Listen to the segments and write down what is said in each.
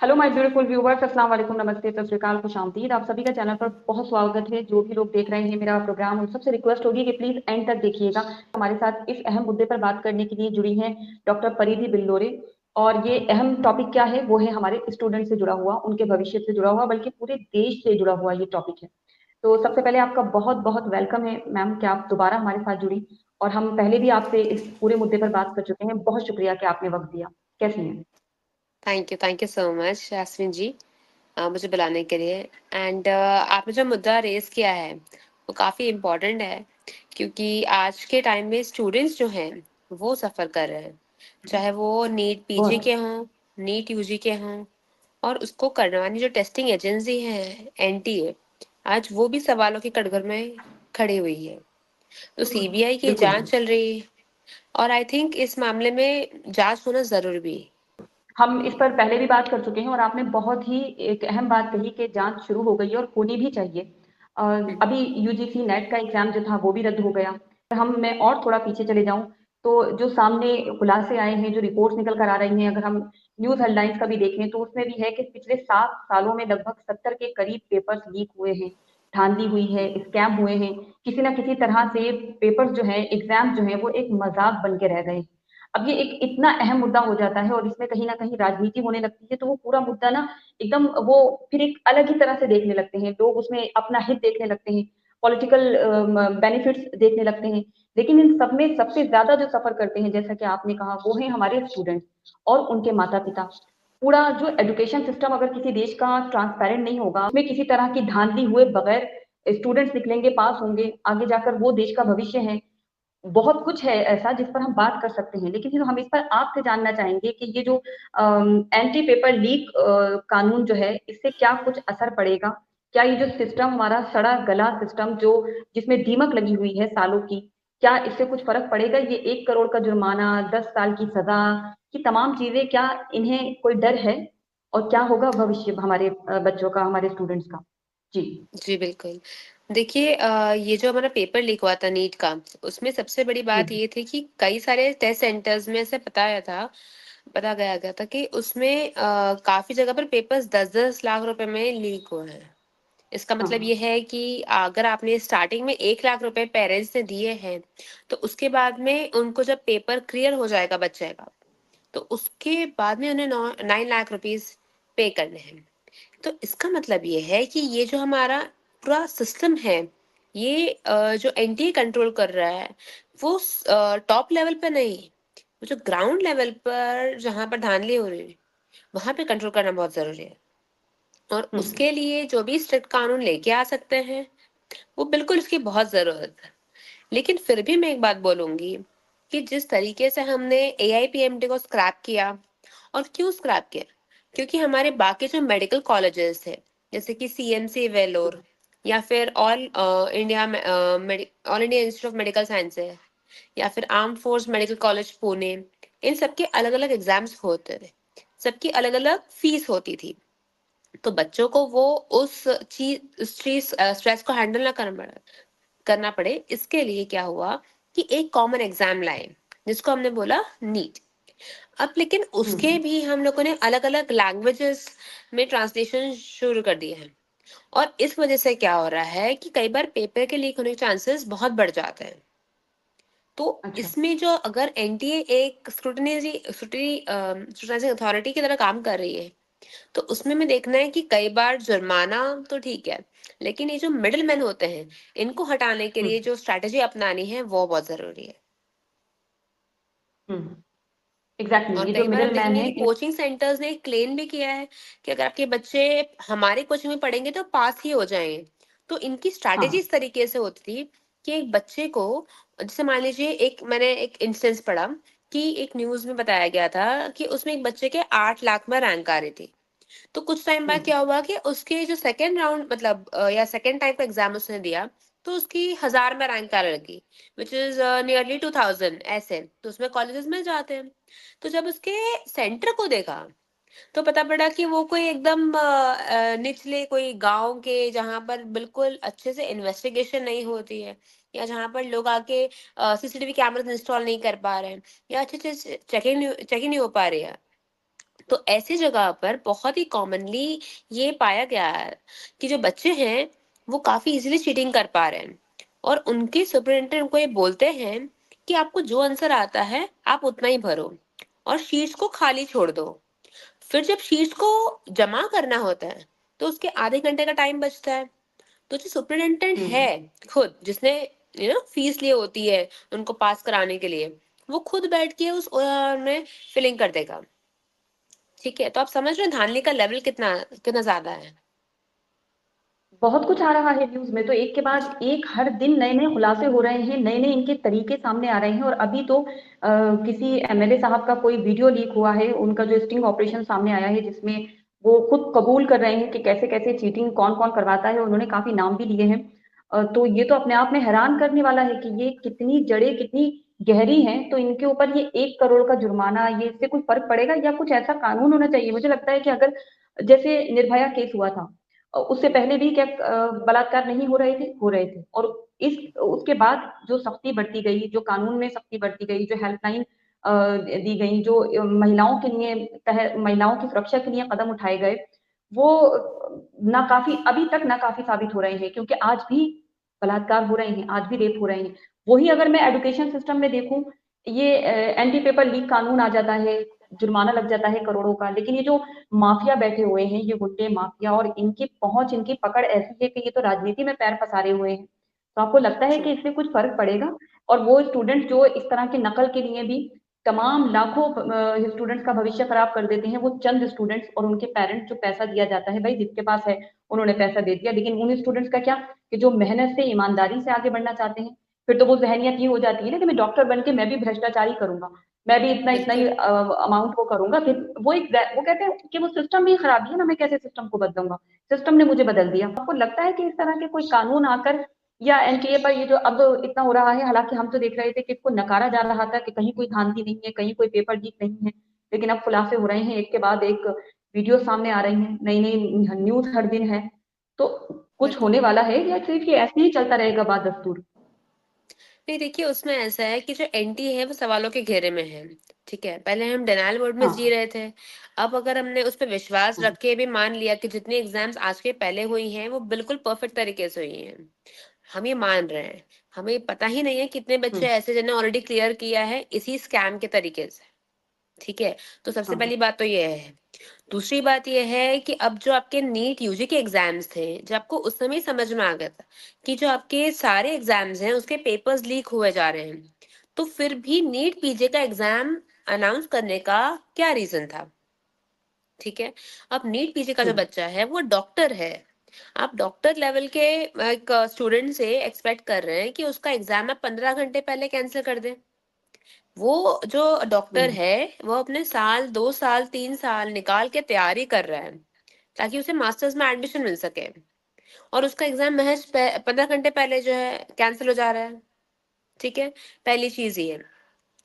Hello my beautiful viewers, अस्सलाम वालेकुम, नमस्ते, सत श्री अकाल, खुश आमदीद। आप सभी का चैनल पर बहुत स्वागत है। जो भी लोग देख रहे हैं मेरा प्रोग्राम, उन सबसे रिक्वेस्ट होगी कि प्लीज एंड तक देखिएगा। हमारे साथ इस अहम मुद्दे पर बात करने के लिए जुड़ी हैं डॉक्टर परिधि बिल्लोरे। और ये अहम टॉपिक क्या है, वो है हमारे स्टूडेंट से जुड़ा हुआ, उनके भविष्य से जुड़ा हुआ, बल्कि पूरे देश से जुड़ा हुआ ये टॉपिक है। तो सबसे पहले आपका बहुत बहुत वेलकम है मैम कि आप दोबारा हमारे साथ जुड़ी। और हम पहले भी आपसे इस पूरे मुद्दे पर बात कर चुके हैं। बहुत शुक्रिया कि आपने वक्त दिया। कैसी हैं? Thank you so much Yasmin ji, मुझे बुलाने के लिए। एंड आपने जो मुद्दा रेज किया है वो काफ़ी इम्पोर्टेंट है, क्योंकि आज के टाइम में स्टूडेंट्स जो हैं वो सफ़र कर रहे हैं, चाहे वो नीट पीजी बहुत। के हों, नीट यूजी के हों, और उसको करने वाली जो टेस्टिंग एजेंसी है एनटीए, आज वो भी सवालों के कटघरे में खड़ी हुई है। तो सीबीआई की बिल्कुल। जांच चल रही है, और आई थिंक इस मामले में जांच होना जरूरी भी है। हम इस पर पहले भी बात कर चुके हैं और आपने बहुत ही एक अहम बात कही कि जांच शुरू हो गई है और होनी भी चाहिए। अ, हम्म, अभी यूजीसी नेट का एग्जाम जो था वो भी रद्द हो गया। मैं और थोड़ा पीछे चले जाऊं तो जो सामने खुलासे आए हैं, जो रिपोर्ट्स निकल कर आ रही हैं, अगर हम न्यूज हेडलाइंस का भी देखें तो उसमें भी है कि पिछले 7 सालों में लगभग 70 के करीब पेपर्स लीक हुए हैं, धांधली हुई है, स्कैम हुए हैं। किसी ना किसी तरह से पेपर्स जो है, एग्जाम जो है, वो एक मजाक बन के रह गए। अब ये एक इतना अहम मुद्दा हो जाता है और इसमें कहीं ना कहीं राजनीति होने लगती है, तो वो पूरा मुद्दा ना एकदम वो फिर एक अलग ही तरह से देखने लगते हैं लोग, उसमें अपना हित देखने लगते हैं, पॉलिटिकल बेनिफिट्स देखने लगते हैं। लेकिन इन सब में सबसे ज्यादा जो सफर करते हैं, जैसा कि आपने कहा, वो है हमारे स्टूडेंट्स और उनके माता पिता। पूरा जो एजुकेशन सिस्टम अगर किसी देश का ट्रांसपेरेंट नहीं होगा, उसमें किसी तरह की धांधली हुए बगैर स्टूडेंट्स निकलेंगे, पास होंगे, आगे जाकर वो देश का भविष्य है। बहुत कुछ है ऐसा जिस पर हम बात कर सकते हैं, लेकिन हम इस पर आपसे जानना चाहेंगे कि ये जो एंटी पेपर लीक कानून जो है, इससे क्या कुछ असर पड़ेगा? क्या ये जो सिस्टम हमारा सड़ा गला सिस्टम जो जिसमें दीमक लगी हुई है सालों की, क्या इससे कुछ फर्क पड़ेगा? ये 1 करोड़ का जुर्माना, 10 साल की सजा, ये तमाम चीजें, क्या इन्हें कोई डर है? और क्या होगा भविष्य हमारे बच्चों का, हमारे स्टूडेंट्स का? जी। जी बिल्कुल। देखिए, ये जो हमारा पेपर लीक हुआ था नीट का, उसमें सबसे बड़ी बात हम्म। ये थी कि कई सारे टेस्ट सेंटर्स में से पता गया गया था कि उसमें काफी जगह पर पेपर्स 10-10 लाख रुपए में लीक हुए हैं। इसका मतलब ये हाँ। है कि अगर आपने स्टार्टिंग में 1 लाख रुपए पेरेंट्स ने दिए हैं, तो उसके बाद में उनको जब पेपर क्लियर हो जाएगा बच्चे का, तो उसके बाद में उन्हें 9 लाख रुपीज पे करने हैं। तो इसका मतलब ये है कि ये जो हमारा पूरा सिस्टम है, ये जो एनटीए कंट्रोल कर रहा है, वो टॉप लेवल पे नहीं, वो जो ग्राउंड लेवल पर जहां पर धांधली हो रही है, वहां पे कंट्रोल करना बहुत जरूरी है। और हम्म। उसके लिए जो भी स्ट्रिक्ट कानून लेके आ सकते हैं, वो बिल्कुल इसकी बहुत जरूरत है। लेकिन फिर भी मैं एक बात बोलूंगी कि जिस तरीके से हमने एआईपीएमटी को स्क्रैप किया, और क्यों स्क्रैप किया, क्योंकि हमारे बाकी जो मेडिकल कॉलेजेस थे, जैसे कि सीएमसी वेलोर, या फिर All India Institute of Medical Science है, या फिर Armed Force Medical College Pune, इन सबके अलग अलग एग्जाम्स होते थे, सबकी अलग अलग फीस होती थी। तो बच्चों को वो उस चीज स्ट्रेस को हैंडल ना करना पड़े, इसके लिए क्या हुआ कि एक कॉमन एग्जाम लाए, जिसको हमने बोला नीट। अब लेकिन उसके हम्म। भी हम लोगों ने अलग अलग लैंग्वेजेस में ट्रांसलेशन शुरू कर दिए हैं। और इस वजह से क्या हो रहा है कि कई बार पेपर के लीक होने के चांसेस बहुत बढ़ जाते हैं। तो अच्छा। इसमें जो अगर एनटीए एक स्क्रूटनाइजिंग अथॉरिटी की तरह काम कर रही है, तो उसमें में देखना है कि कई बार जुर्माना तो ठीक है, लेकिन ये जो मिडिल मैन होते हैं, इनको हटाने के लिए हम्म। जो स्ट्रैटेजी अपनानी है वो बहुत जरूरी है। हम्म। एग्जैक्टली, और ये जो कई बार हम मिडिल मैन देखेंगे है कि कोचिंग सेंटर्स ने क्लेम भी किया है कि अगर आपके बच्चे हमारे कोचिंग में पढ़ेंगे तो पास ही हो जाएंगे। तो इनकी स्ट्रैटेजी हाँ। इस तरीके से होती थी कि एक बच्चे को, जैसे मान लीजिए, एक मैंने एक इंस्टेंस पढ़ा कि एक न्यूज में बताया गया था कि उसमें एक बच्चे के 8 लाख में रैंक आ रही थी। तो कुछ टाइम बाद हम्म। क्या हुआ कि उसके जो सेकेंड राउंड, मतलब या सेकेंड टाइम का एग्जाम उसने दिया, तो उसकी 1000 में रैंक आने लगी, विच इज नियरली 2000 ऐसे। तो उसमें कॉलेजेस में जाते हैं। तो जब उसके सेंटर को देखा, तो पता पड़ा कि वो कोई एकदम निचले कोई गांव के, जहां पर बिल्कुल अच्छे से इन्वेस्टिगेशन नहीं होती है, या जहां पर लोग आके सीसीटीवी कैमरास इंस्टॉल नहीं कर पा रहे हैं, या अच्छे से चेकिंग नहीं हो पा रही है। तो ऐसी जगह पर बहुत ही कॉमनली ये पाया गया है कि जो बच्चे हैं वो काफी इजीली चीटिंग कर पा रहे हैं, और उनके सुपरिटेंडेंट उनको ये बोलते हैं कि आपको जो आंसर आता है आप उतना ही भरो और शीट्स को खाली छोड़ दो। फिर जब शीट्स को जमा करना होता है तो उसके आधे घंटे का टाइम बचता है। तो जो सुपरिटेंडेंट है हम्म। खुद, जिसने फीस ली होती है उनको पास कराने के लिए, वो खुद बैठ के उस में फिलिंग कर देगा। ठीक है, तो आप समझ रहे हैं धांधली का लेवल कितना कितना ज्यादा है। बहुत कुछ आ रहा है न्यूज में, तो एक के बाद एक हर दिन नए नए खुलासे हो रहे हैं, नए नए इनके तरीके सामने आ रहे हैं। और अभी तो किसी एमएलए साहब का कोई वीडियो लीक हुआ है, उनका जो स्टिंग ऑपरेशन सामने आया है, जिसमें वो खुद कबूल कर रहे हैं कि कैसे कैसे चीटिंग कौन कौन करवाता है। उन्होंने काफी नाम भी लिए हैं। तो ये तो अपने आप में हैरान करने वाला है कि ये कितनी जड़ें कितनी गहरी हैं। तो इनके ऊपर ये 1 करोड़ का जुर्माना, ये इससे कोई फर्क पड़ेगा? या कुछ ऐसा कानून होना चाहिए। मुझे लगता है कि अगर जैसे निर्भया केस हुआ था, उससे पहले भी क्या बलात्कार नहीं हो रहे थे? हो रहे थे। और इस उसके बाद जो सख्ती बढ़ती गई, जो कानून में सख्ती बढ़ती गई, जो हेल्पलाइन दी गई, जो महिलाओं के लिए महिलाओं की सुरक्षा के लिए कदम उठाए गए, वो नाकाफी, अभी तक नाकाफी साबित हो रहे हैं। क्योंकि आज भी बलात्कार हो रहे हैं, आज भी रेप हो रहे हैं। वही अगर मैं एजुकेशन सिस्टम में देखूं, ये एंटी पेपर लीक कानून आ जाता है, जुर्माना लग जाता है करोड़ों का। लेकिन ये जो माफिया बैठे हुए हैं, ये गुंडे माफिया, और इनकी पहुंच, इनकी पकड़ ऐसी है कि ये तो राजनीति में पैर पसारे हुए हैं। तो आपको लगता है कि ट्रू। इससे कुछ फर्क पड़ेगा? और वो स्टूडेंट जो इस तरह की नकल के लिए भी तमाम लाखों स्टूडेंट्स का भविष्य खराब कर देते हैं, वो चंद स्टूडेंट्स और उनके पेरेंट्स, जो पैसा दिया जाता है, भाई जिसके पास है उन्होंने पैसा दे दिया। लेकिन उन स्टूडेंट्स का क्या, कि जो मेहनत से ईमानदारी से आगे बढ़ना चाहते हैं, फिर तो वो जहनियत ये हो जाती है ना कि मैं डॉक्टर बन के मैं भी भ्रष्टाचारी करूंगा, मैं भी इतना इतना ही बिल्कुल। अमाउंट को करूंगा। फिर वो कहते हैं कि वो सिस्टम ही खराबी है ना, मैं कैसे सिस्टम को बदलूंगा, सिस्टम ने मुझे बदल दिया। आपको लगता है कि इस तरह के कोई कानून आकर, या एनटीए पर ये जो अब इतना हो रहा है, हालांकि हम तो देख रहे थे कि इसको नकारा जा रहा था कि कहीं कोई धांधली नहीं है, कहीं कोई पेपर लीक नहीं है, लेकिन अब खुलासे हो रहे हैं एक के बाद एक, वीडियो सामने आ रही हैं, नई नई न्यूज हर दिन है। तो कुछ बिल्कुल। होने वाला है, या सिर्फ ये ऐसे ही चलता रहेगा बाद दस्तूर? नहीं, देखिए उसमें ऐसा है कि जो एनटी है वो सवालों के घेरे में है। ठीक है, पहले हम डिनायल मोड में जी हाँ। रहे थे। अब अगर हमने उस पर विश्वास हम्म। रख के भी मान लिया कि जितनी एग्जाम्स आज के पहले हुई हैं वो बिल्कुल परफेक्ट तरीके से हुई हैं, हम ये मान रहे हैं। हमें पता ही नहीं है कितने बच्चे हम्म। ऐसे जिन्होंने ऑलरेडी क्लियर किया है इसी स्कैम के तरीके से। ठीक है, तो सबसे हाँ। पहली बात तो ये है। दूसरी बात यह है कि अब जो आपके नीट यूजी के एग्जाम्स थे, जो आपको उस समय ही समझ में आ गया था कि जो आपके सारे एग्जाम्स हैं उसके पेपर्स लीक हुए जा रहे हैं, तो फिर भी नीट पीजे का एग्जाम अनाउंस करने का क्या रीजन था? ठीक है, अब नीट पीजी का जो हम्म। बच्चा है वो डॉक्टर है। आप डॉक्टर लेवल के एक स्टूडेंट से एक्सपेक्ट कर रहे हैं कि उसका एग्जाम आप 15 घंटे पहले कैंसिल कर दें। वो जो डॉक्टर हम्म। है वो अपने साल 2 साल 3 साल निकाल के तैयारी कर रहा है ताकि उसे मास्टर्स में एडमिशन मिल सके, और उसका एग्जाम महज 15 घंटे पहले जो है कैंसिल हो जा रहा है। ठीक है, पहली चीज ये।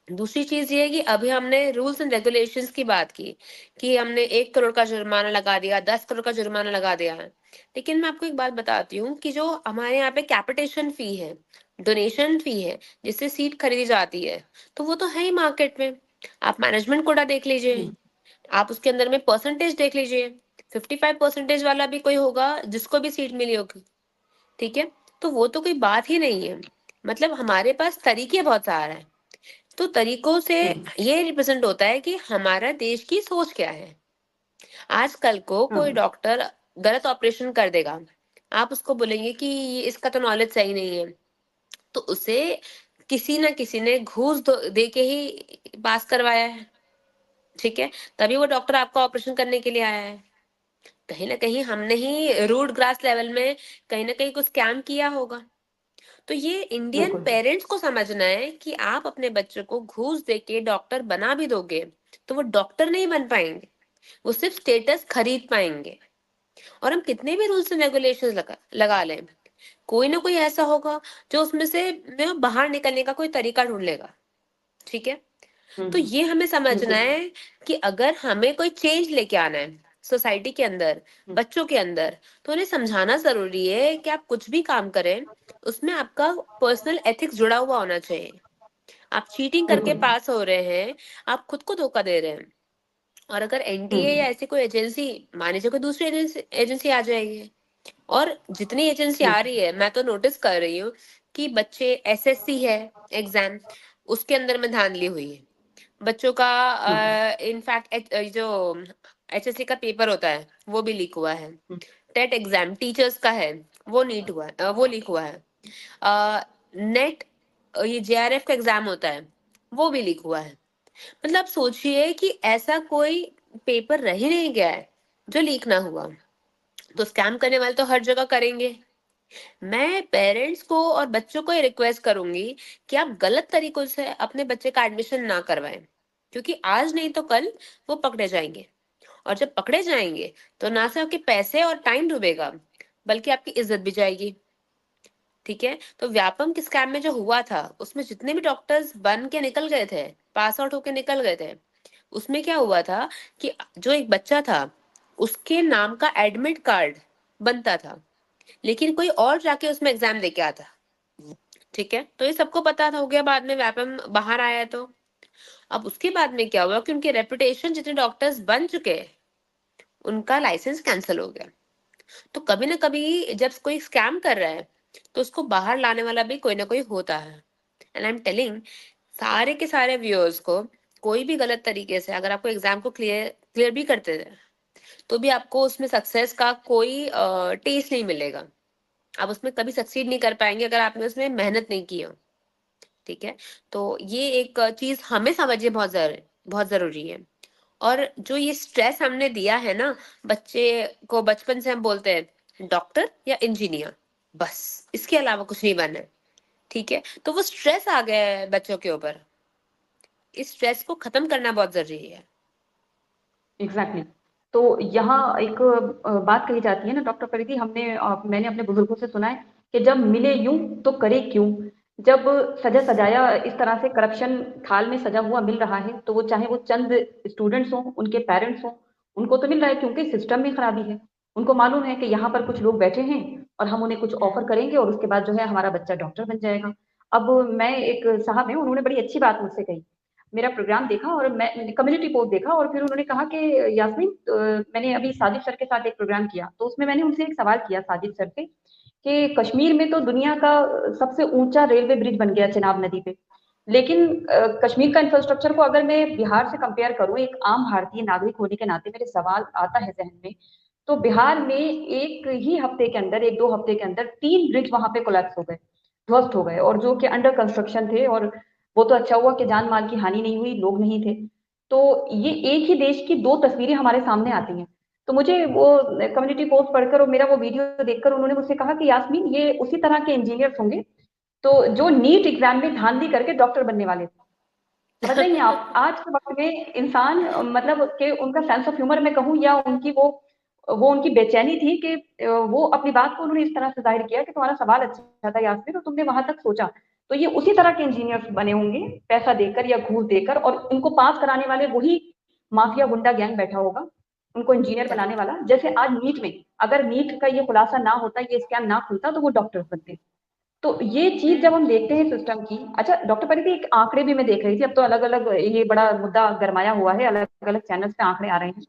दूसरी चीज ये है कि अभी हमने रूल्स एंड रेगुलेशंस की बात की कि हमने 1 करोड़ का जुर्माना लगा दिया, 10 करोड़ का जुर्माना लगा दिया है। लेकिन मैं आपको एक बात बताती हूँ कि जो हमारे यहाँ पे कैपिटेशन फी है, डोनेशन फी है, जिससे सीट खरीदी जाती है, तो वो तो है ही मार्केट में। आप मैनेजमेंट कोटा देख लीजिए, हम्म। आप उसके अंदर में परसेंटेज देख लीजिए। 55% वाला भी कोई होगा जिसको भी सीट मिली होगी। ठीक है, तो वो तो कोई बात ही नहीं है। मतलब हमारे पास तरीके बहुत सारे हैं। तो तरीकों से हम्म। ये रिप्रेजेंट होता है कि हमारा देश की सोच क्या है। आजकल को कोई हाँ। डॉक्टर गलत ऑपरेशन कर देगा, आप उसको बोलेंगे कि इसका तो नॉलेज सही नहीं है, तो उसे किसी ना किसी ने घूस दे के ही पास करवाया है। ठीक है, तभी वो डॉक्टर आपका ऑपरेशन करने के लिए आया है। कहीं ना कहीं हमने ही रूट ग्रास लेवल में कहीं ना कहीं कुछ स्कैम किया होगा। तो ये इंडियन बिल्कुल। पेरेंट्स को समझना है कि आप अपने बच्चों को घूस देके डॉक्टर बना भी दोगे तो वो डॉक्टर नहीं बन पाएंगे, वो सिर्फ स्टेटस खरीद पाएंगे। और हम कितने भी रूल्स एंड रेगुलेशंस लगा लें, कोई ना कोई ऐसा होगा जो उसमें से बाहर निकलने का कोई तरीका ढूंढ लेगा। ठीक है, तो हम्म। ये हमें समझना बिल्कुल। है कि अगर हमें कोई चेंज लेके आना है सोसाइटी के अंदर, हम्म। बच्चों के अंदर, तो उन्हें समझाना जरूरी है कि आप कुछ भी काम करें उसमें आपका पर्सनल एथिक्स जुड़ा हुआ होना चाहिए। आप चीटिंग करके बिल्कुल। पास हो रहे हैं, आप खुद को धोखा दे रहे हैं। और अगर एनटीए या ऐसी कोई एजेंसी, मान लीजिए कोई दूसरी एजेंसी आ जाएगी, और जितनी एजेंसी जी। आ रही है, मैं तो नोटिस कर रही हूँ कि बच्चे, एसएससी है एग्जाम, उसके अंदर में धांधली हुई है बच्चों का। हाँ। इनफैक्ट जो एचएससी का पेपर होता है वो भी लीक हुआ है। हम्म, टेट एग्जाम टीचर्स का है, वो नीट हुआ है, वो लीक हुआ है। नेट, ये जेआरएफ का एग्जाम होता है, वो भी लीक हुआ है। मतलब आप सोचिए कि ऐसा कोई पेपर रह ही नहीं गया है जो लीक ना हुआ। तो स्कैम करने वाले तो हर जगह करेंगे। मैं पेरेंट्स को और बच्चों को ये रिक्वेस्ट करूंगी कि आप गलत तरीकों से अपने बच्चे का एडमिशन ना करवाएं, क्योंकि आज नहीं तो कल वो पकड़े जाएंगे। और जब पकड़े जाएंगे तो ना सिर्फ आपके पैसे और टाइम डूबेगा, बल्कि आपकी इज्जत भी जाएगी। ठीक है, तो व्यापम के स्कैम में जो हुआ था, उसमें जितने भी डॉक्टर्स बन के निकल गए थे, पास आउट होके निकल गए थे, उसमें क्या हुआ था कि जो एक बच्चा था, उसके नाम का एडमिट कार्ड बनता था, लेकिन कोई और जाके उसमें एग्जाम देके आता। ठीक है, तो ये सबको पता था, हो गया बाद में व्यापम बाहर आया है। तो अब उसके बाद में क्या हुआ कि उनके रेपुटेशन, जितने डॉक्टर्स बन चुके हैं, उनका लाइसेंस कैंसिल हो गया। तो कभी ना कभी जब कोई स्कैम कर रहा है, तो उसको बाहर लाने वाला भी कोई ना कोई होता है। एंड आई एम टेलिंग सारे के सारे व्यूअर्स को, कोई भी गलत तरीके से अगर आपको एग्जाम को क्लियर क्लियर भी करते थे, तो भी आपको उसमें सक्सेस का कोई टेस्ट नहीं मिलेगा। आप उसमें कभी सक्सीड नहीं कर पाएंगे अगर आपने उसमें मेहनत नहीं की हो। ठीक है, तो ये एक चीज हमें समझिए, बहुत जरूरी है। और जो ये स्ट्रेस हमने दिया है ना बच्चे को, बचपन से हम बोलते हैं डॉक्टर या इंजीनियर, बस इसके अलावा कुछ नहीं बनना है। ठीक है, तो वो स्ट्रेस आ गया है बच्चों के ऊपर। इस स्ट्रेस को खत्म करना बहुत जरूरी है। एग्जैक्टली। तो यहाँ एक बात कही जाती है ना डॉक्टर परिधि, मैंने अपने बुजुर्गों से सुना है कि जब मिले यूं तो करे क्यों। जब सजा सजाया इस तरह से करप्शन थाल में सजा हुआ मिल रहा है, तो वो चाहे वो चंद स्टूडेंट्स हों, उनके पेरेंट्स हों, उनको तो मिल रहा है क्योंकि सिस्टम में खराबी है। उनको मालूम है कि यहाँ पर कुछ लोग बैठे हैं और हम उन्हें कुछ ऑफर हम्म। करेंगे और उसके बाद जो है हमारा बच्चा डॉक्टर बन जाएगा। अब मैं एक साहब हैं, उन्होंने बड़ी अच्छी बात मुझसे कही। मेरा प्रोग्राम देखा और मैंने कम्युनिटी पोस्ट देखा और फिर उन्होंने कहा कि यास्मीन, मैंने अभी साजिद सर के साथ एक प्रोग्राम किया, तो उसमें मैंने उनसे एक सवाल किया साजिद सर से कि कश्मीर में तो दुनिया का सबसे ऊंचा रेलवे ब्रिज बन गया चिनाब नदी पे, लेकिन कश्मीर का इंफ्रास्ट्रक्चर को अगर मैं बिहार से कंपेयर करूं, एक आम भारतीय नागरिक होने के नाते मेरे सवाल आता है जहन में, तो बिहार में एक ही हफ्ते के अंदर, एक दो हफ्ते के अंदर 3 ब्रिज वहां पे कोलैप्स हो गए, ध्वस्त हो गए, और जो कि अंडर कंस्ट्रक्शन थे। और वो तो अच्छा हुआ कि जान माल की हानि नहीं हुई, लोग नहीं थे। तो ये एक ही देश की दो तस्वीरें हमारे सामने आती हैं। तो मुझे वो कम्युनिटी पोस्ट पढ़कर और मेरा वो वीडियो देखकर उन्होंने मुझसे कहा कि यास्मीन, ये उसी तरह के इंजीनियर्स होंगे तो जो नीट एग्जाम में धांधली करके डॉक्टर बनने वाले थे। समझ रही हैं आप, आज के वक्त में इंसान मतलब कि उनका सेंस ऑफ ह्यूमर मैं कहूँ, या उनकी वो उनकी बेचैनी थी कि वो अपनी बात को उन्होंने इस तरह से जाहिर किया कि तुम्हारा सवाल अच्छा था यास्मीन और तुमने वहां तक सोचा। तो ये उसी तरह के इंजीनियर्स बने होंगे, पैसा देकर या घूस देकर, और इनको पास कराने वाले वही माफिया गुंडा गैंग बैठा होगा उनको इंजीनियर बनाने करेक्ट। वाला। जैसे आज नीट में, अगर नीट का ये खुलासा ना होता, ये स्कैम ना खुलता, तो वो डॉक्टर्स बनते। तो ये चीज जब हम्म। हम देखते हैं सिस्टम की। अच्छा डॉक्टर परिधि, एक आंकड़े भी मैं देख रही थी, अब तो अलग अलग ये बड़ा मुद्दा गरमाया हुआ है, अलग अलग चैनल्स पे आंकड़े आ रहे हैं।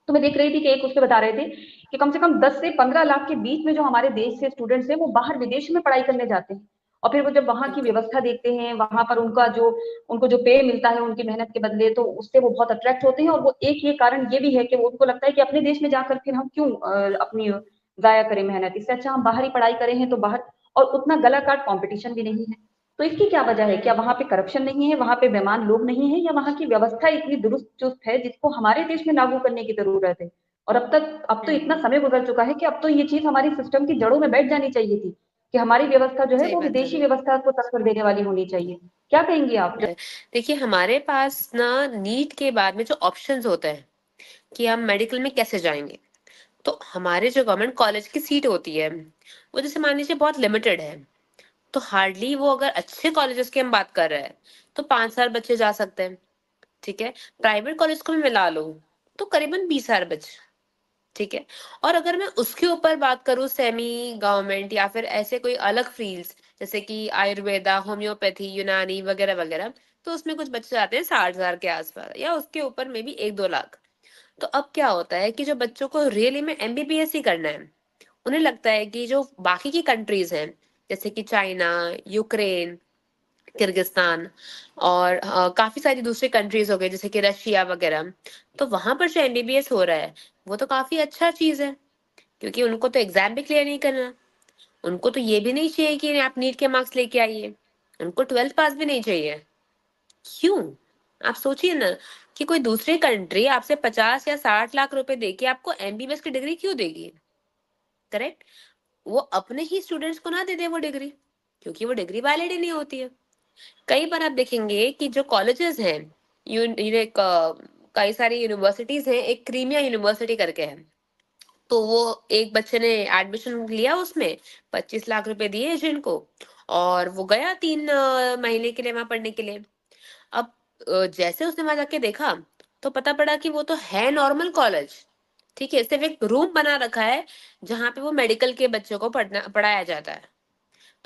तो मैं देख रही थी कि एक उसके बता रहे थे कि कम से कम 10 से 15 लाख के बीच में जो हमारे देश से स्टूडेंट्स हैं वो बाहर विदेश में पढ़ाई करने जाते हैं। और फिर वो जब वहां की बिल्कुल। व्यवस्था देखते हैं, वहां पर उनको जो पे मिलता है उनकी मेहनत के बदले, तो उससे वो बहुत अट्रैक्ट होते हैं। और वो एक ये कारण ये भी है कि वो उनको लगता है कि अपने देश में जाकर फिर हम क्यों अपनी जाया करें मेहनत, इससे अच्छा हम बाहर ही पढ़ाई करें हैं तो बाहर। और उतना गला काट कंपटीशन भी नहीं है। तो इसकी क्या वजह है? क्या हम्म। वहां पे करप्शन नहीं है, वहां पे बेईमान लोग नहीं है, या वहां की व्यवस्था इतनी दुरुस्त चुस्त है जिसको हमारे देश में लागू करने की जरूरत है? और अब तो इतना हम्म। समय गुजर चुका है कि अब तो ये चीज हमारी सिस्टम की जड़ों में बैठ जानी चाहिए थी कि हमारी व्यवस्था जो है सही वो बात विदेशी है। व्यवस्था को टक्कर देने वाली होनी चाहिए। क्या कहेंगी आप? देखिए, हमारे पास ना नीट के बाद में जो ऑप्शंस होते हैं कि हम मेडिकल में कैसे जाएंगे, तो हमारे जो गवर्नमेंट कॉलेज की सीट होती है, वो जैसे मान लीजिए बहुत लिमिटेड है। तो हार्डली वो, अगर अच्छे कॉलेजेस की हम बात कर रहे हैं, तो 5,000 बच्चे जा सकते हैं। ठीक है, प्राइवेट कॉलेज को भी मिला लो तो करीबन 20,000 बच्चे। ठीक है, और अगर मैं उसके ऊपर बात करूं, सेमी गवर्नमेंट या फिर ऐसे कोई अलग फील्ड्स, जैसे कि आयुर्वेदा, होम्योपैथी, यूनानी वगैरह वगैरह, तो उसमें कुछ बच्चे आते हैं 60,000 के आसपास, या उसके ऊपर में भी 1-2 लाख। तो अब क्या होता है कि जो बच्चों को रियली में एमबीबीएस ही करना है, उन्हें लगता है कि जो बाकी की कंट्रीज हैं, जैसे कि चाइना, यूक्रेन, किर्गिस्तान और काफी सारी दूसरी कंट्रीज हो गई जैसे कि रशिया वगैरह, तो वहां पर जो एमबीबीएस हो रहा है वो तो काफी अच्छा चीज है, क्योंकि उनको तो एग्जाम भी क्लियर नहीं करना, उनको तो ये भी नहीं चाहिए कि आप नीट के मार्क्स लेके आइए, उनको 12th पास भी नहीं चाहिए। क्यों? आप सोचिए ना कि कोई दूसरी कंट्री आपसे 50 या 60 लाख रुपए दे के आपको एमबीबीएस की डिग्री क्यों देगी? करेक्ट? वो अपने ही स्टूडेंट्स को ना दे दे वो डिग्री, क्योंकि वो डिग्री वैलिड ही नहीं होती है। कई बार आप देखेंगे कि जो कॉलेजेस हैं, कई सारी यूनिवर्सिटीज हैं, एक क्रीमिया यूनिवर्सिटी करके है, तो वो एक बच्चे ने एडमिशन लिया उसमें, 25 लाख रुपए दिए एजेंट को, और वो गया 3 महीने के लिए वहां पढ़ने के लिए। अब जैसे उसने वहां जाके देखा तो पता पड़ा कि वो तो है नॉर्मल कॉलेज, ठीक है, सिर्फ एक रूम बना रखा है जहाँ पे वो मेडिकल के बच्चों को पढ़ाया जाता है।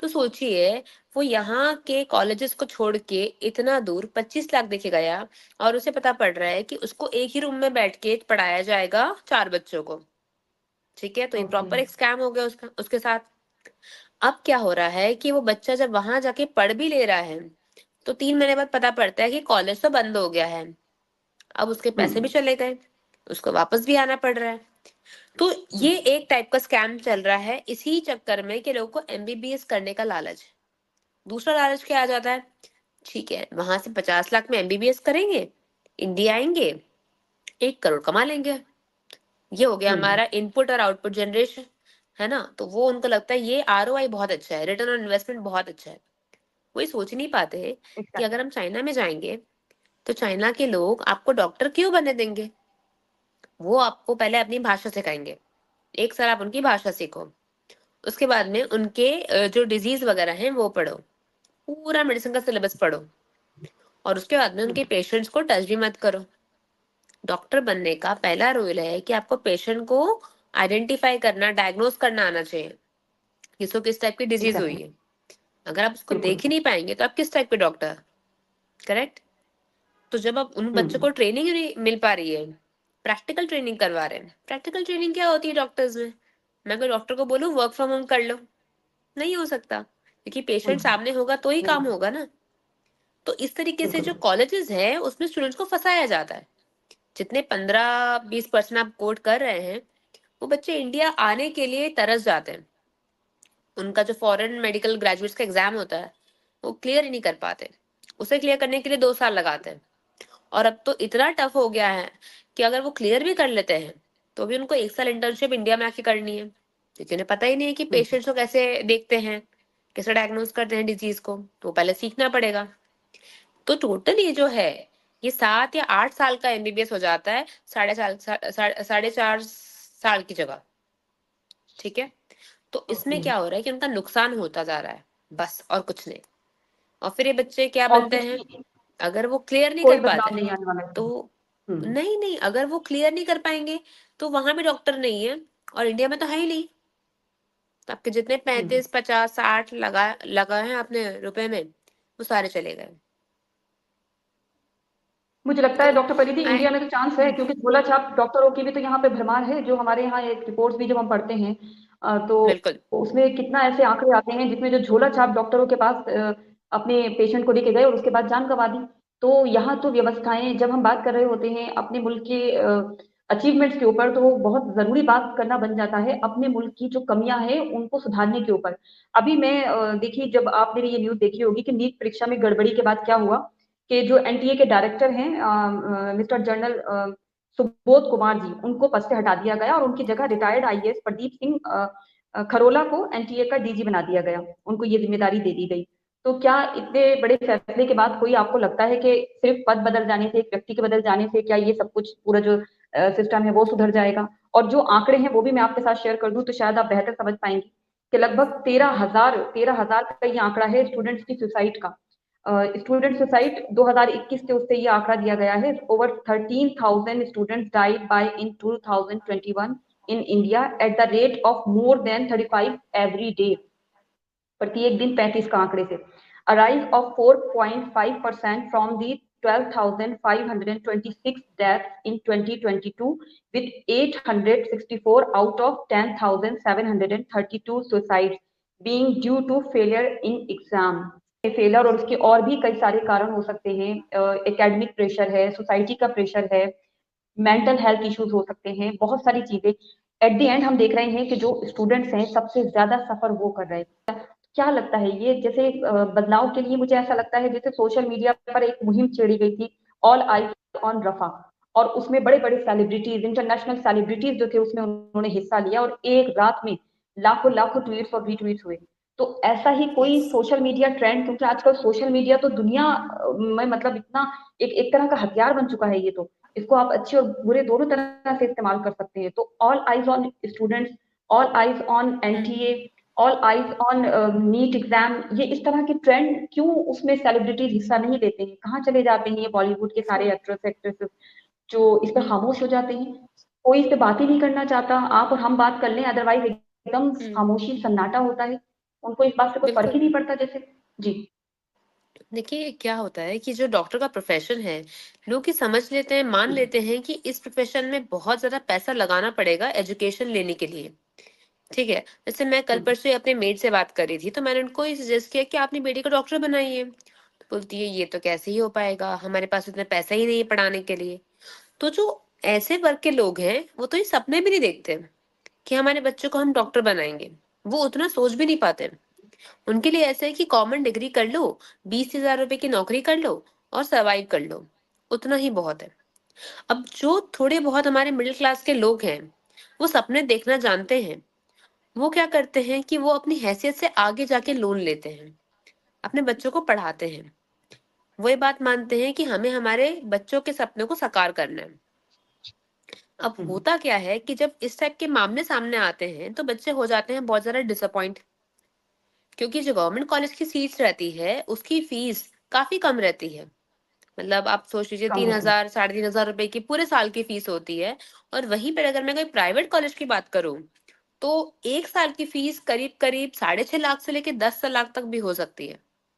तो सोचिए, वो यहाँ के कॉलेजेस को छोड़ के इतना दूर 25 लाख देके गया, और उसे पता पड़ रहा है कि उसको एक ही रूम में बैठ के पढ़ाया जाएगा 4 बच्चों को। ठीक है, तो ये ओके। प्रॉपर एक स्कैम हो गया उसका उसके साथ। अब क्या हो रहा है कि वो बच्चा जब वहां जाके पढ़ भी ले रहा है, तो 3 महीने बाद पता पड़ता है कि कॉलेज तो बंद हो गया है। अब उसके पैसे भी हम्म। चले गए, उसको वापस भी आना पड़ रहा है। तो ये हम्म। एक टाइप का स्कैम चल रहा है इसी चक्कर में कि लोगों को एमबीबीएस करने का लालच है। दूसरा लालच क्या आ जाता है, ठीक है वहां से 50 लाख में एमबीबीएस करेंगे, इंडिया आएंगे, 1 करोड़ कमा लेंगे, ये हो गया हम्म। हमारा इनपुट और आउटपुट जनरेशन, है ना? तो वो उनको लगता है ये आरओआई बहुत अच्छा है, रिटर्न ऑन इन्वेस्टमेंट बहुत अच्छा है। वही सोच नहीं पाते कि अगर एग्जैक्टली। हम चाइना में जाएंगे तो चाइना के लोग आपको डॉक्टर क्यों बनने देंगे? वो आपको पहले अपनी भाषा सिखाएंगे, 1 साल आप उनकी भाषा सीखो, उसके बाद में उनके जो डिजीज वगैरह हैं वो पढ़ो, पूरा मेडिसिन का सिलेबस पढ़ो, और उसके बाद में उनके पेशेंट्स को टच भी मत करो। डॉक्टर बनने का पहला रूल है कि आपको पेशेंट को आइडेंटिफाई करना, डायग्नोस करना आना चाहिए, किसको किस टाइप की डिजीज हुई एग्जैक्टली। है। अगर आप उसको बिल्कुल। देख ही नहीं पाएंगे तो आप किस टाइप के डॉक्टर? करेक्ट? तो जब आप उन बच्चों को हम्म। ट्रेनिंग ही नहीं मिल पा रही है, प्रैक्टिकल ट्रेनिंग करवा रहे हैं, प्रैक्टिकल ट्रेनिंग क्या होती है डॉक्टर्स में? मैं कोई डॉक्टर को बोलूं वर्क फ्रॉम होम कर लो, नहीं हो सकता, क्योंकि पेशेंट हम्म। सामने होगा तो ही काम नहीं। होगा ना। तो इस तरीके से बिल्कुल। जो कॉलेजेस है उसमें स्टूडेंट्स को फंसाया जाता है। जितने 15-20% आप कोट कर रहे हैं, वो बच्चे इंडिया आने के लिए तरस जाते हैं, उनका जो फॉरेन मेडिकल ग्रेजुएट्स का एग्जाम होता है वो क्लियर ही नहीं कर पाते, उसे क्लियर करने के लिए 2 साल लगाते हैं। और अब तो इतना टफ हो गया है कि अगर वो क्लियर भी कर लेते हैं तो भी उनको 1 साल इंटर्नशिप इंडिया में आके करनी है, क्योंकि उन्हें पता ही नहीं है कि हम्म। पेशेंट्स को कैसे देखते हैं, कैसे डायग्नोज करते हैं डिजीज को, तो पहले सीखना पड़ेगा। तो टोटल ये जो है, ये 7 या 8 साल का एमबीबीएस हो जाता है, 4.5 साल की जगह। ठीक है, तो इसमें ओके। क्या हो रहा है कि उनका नुकसान होता जा रहा है, बस और कुछ नहीं। और फिर ये बच्चे क्या और बनते कुछ हैं, नहीं। अगर वो क्लियर नहीं कोई कर बदलाव पाते नहीं आने वाला है तो, इसमें। हम्म। नहीं नहीं, अगर वो क्लियर नहीं कर पाएंगे तो वहां भी डॉक्टर नहीं है, और इंडिया में तो है ही नहीं। तो आपके जितने हम्म। 35, 50, 60 लगा लगा है आपने रुपए में, वो सारे चले गए। मुझे लगता है तो डॉक्टर परिधि आई इंडिया में तो चांस है, क्योंकि झोला छाप डॉक्टरों की भी तो यहाँ पे भरमार है। जो हमारे यहाँ एक रिपोर्ट्स भी जब हम पढ़ते हैं तो बिल्कुल। उसमें कितना ऐसे आंकड़े आते हैं जिसमें जो झोला छाप डॉक्टरों के पास अपने पेशेंट को लेके गए और उसके बाद जान गंवा दी। तो यहाँ तो व्यवस्थाएं, जब हम बात कर रहे होते हैं अपने मुल्क के अचीवमेंट्स के ऊपर, तो वो बहुत जरूरी बात करना बन जाता है अपने मुल्क की जो कमियां हैं उनको सुधारने के ऊपर। अभी मैं देखिए, जब आपने ये न्यूज देखी होगी कि नीट परीक्षा में गड़बड़ी के बाद क्या हुआ, कि जो एनटीए के डायरेक्टर हैं मिस्टर जनरल सुबोध कुमार जी, उनको पद से हटा दिया गया और उनकी जगह रिटायर्ड आईएएस प्रदीप सिंह खरोला को एनटीए का डीजी बना दिया गया, उनको ये जिम्मेदारी दे दी गई। तो क्या इतने बड़े फैसले के बाद कोई आपको लगता है कि सिर्फ पद बदल जाने से, एक व्यक्ति के बदल जाने से, क्या ये सब कुछ पूरा जो सिस्टम है वो सुधर जाएगा? और जो आंकड़े हैं वो भी मैं आपके साथ शेयर कर दूं तो शायद आप बेहतर समझ पाएंगे कि लगभग 13,000 का ये आंकड़ा है स्टूडेंट्स की सुसाइड का। स्टूडेंट सुसाइड 2021 से उससे ये आंकड़ा दिया गया है, over 13,000 students died by in 2021 in India at the rate of more than 35 every day, प्रत्येक दिन 35 का आंकड़े से। A rise of 4.5% from the 12,526 deaths in 2022, with 864 out of 10,732 suicides being due to failure in exam. Failure और उसके और भी कई सारे कारण हो सकते हैं, एकेडमिक प्रेशर है, सोसाइटी का प्रेशर है, मेंटल हेल्थ इश्यूज हो सकते हैं, बहुत सारी चीजें। एट द एंड हम देख रहे हैं कि जो स्टूडेंट्स हैं सबसे ज्यादा सफर वो कर रहे हैं। क्या लगता है ये जैसे बदलाव के लिए? मुझे ऐसा लगता है जैसे सोशल मीडिया पर एक मुहिम छेड़ी गई थी, ऑल आइज ऑन रफा, और उसमें बड़े बड़े सेलिब्रिटीज, इंटरनेशनल सेलिब्रिटीज जो थे उसमें उन्होंने हिस्सा लिया, और एक रात में लाखों लाखों ट्वीट्स और रीट्वीट्स हुए। तो ऐसा ही कोई यस। सोशल मीडिया ट्रेंड, क्योंकि आजकल सोशल मीडिया तो दुनिया में मतलब इतना एक तरह का हथियार बन चुका है ये, तो इसको आप अच्छे और बुरे दोनों तरह से इस्तेमाल कर सकते हैं। तो all eyes on students, all eyes on NTA, all eyes on NEET exam, ये इस तरह के ट्रेंड क्यों उसमें सेलिब्रिटीज हिस्सा नहीं लेते हैं? कहाँ चले जाते हैं ये बॉलीवुड के सारे एक्ट्रेस एक्ट्रेसेस जो इस पर खामोश हो जाते हैं? कोई इस पे बात ही नहीं करना चाहता। आप और हम बात कर लें, अदरवाइज एकदम खामोशी सन्नाटा होता है, उनको इस बात से कोई फर्क ही बिल्कुल। नहीं पड़ता जैसे। जी। देखिए क्या होता है कि जो डॉक्टर का प्रोफेशन है, लोग ये समझ लेते हैं, मान लेते हैं कि इस प्रोफेशन में बहुत ज्यादा पैसा लगाना पड़ेगा एजुकेशन लेने के लिए। ठीक है, जैसे मैं कल हम्म। परसों ही अपने मेड से बात कर रही थी, तो मैंने उनको ये सजेस्ट किया कि अपनी बेटी को डॉक्टर बनाइए। तो बोलती है ये तो कैसे ही हो पाएगा, हमारे पास इतना पैसा ही नहीं है पढ़ाने के लिए। तो जो ऐसे वर्ग के लोग हैं वो तो ये सपने भी नहीं देखते कि हमारे बच्चों को हम डॉक्टर बनाएंगे। वो उतना सोच भी नहीं पाते। उनके लिए ऐसा है कि कॉमन डिग्री कर लो, 20,000 रुपए की नौकरी कर लो और सरवाइव कर लो, उतना ही बहुत है। अब जो थोड़े बहुत हमारे मिडिल क्लास के लोग हैं, वो सपने देखना जानते हैं। वो क्या करते हैं कि वो अपनी हैसियत से आगे जाके लोन लेते हैं, अपने बच्चों को पढ़ाते हैं। वो ये बात मानते हैं कि हमें हमारे बच्चों के सपनों को साकार करना है। अब हम्म। होता क्या है कि जब इस टाइप के मामले सामने आते हैं तो बच्चे हो जाते हैं बहुत ज्यादा डिसअपॉइंट, क्योंकि जो गवर्नमेंट कॉलेज की फीस रहती है उसकी फीस काफी कम रहती है। मतलब आप सोच लीजिए कम तीन होती है। हजार 3,500 रुपए की पूरे साल की फीस होती है। और वहीं पर अगर मैं कोई प्राइवेट कॉलेज की बात करूं तो एक साल की फीस करीब करीब 6.5 लाख से लेके 10 लाख तक भी हो सकती है।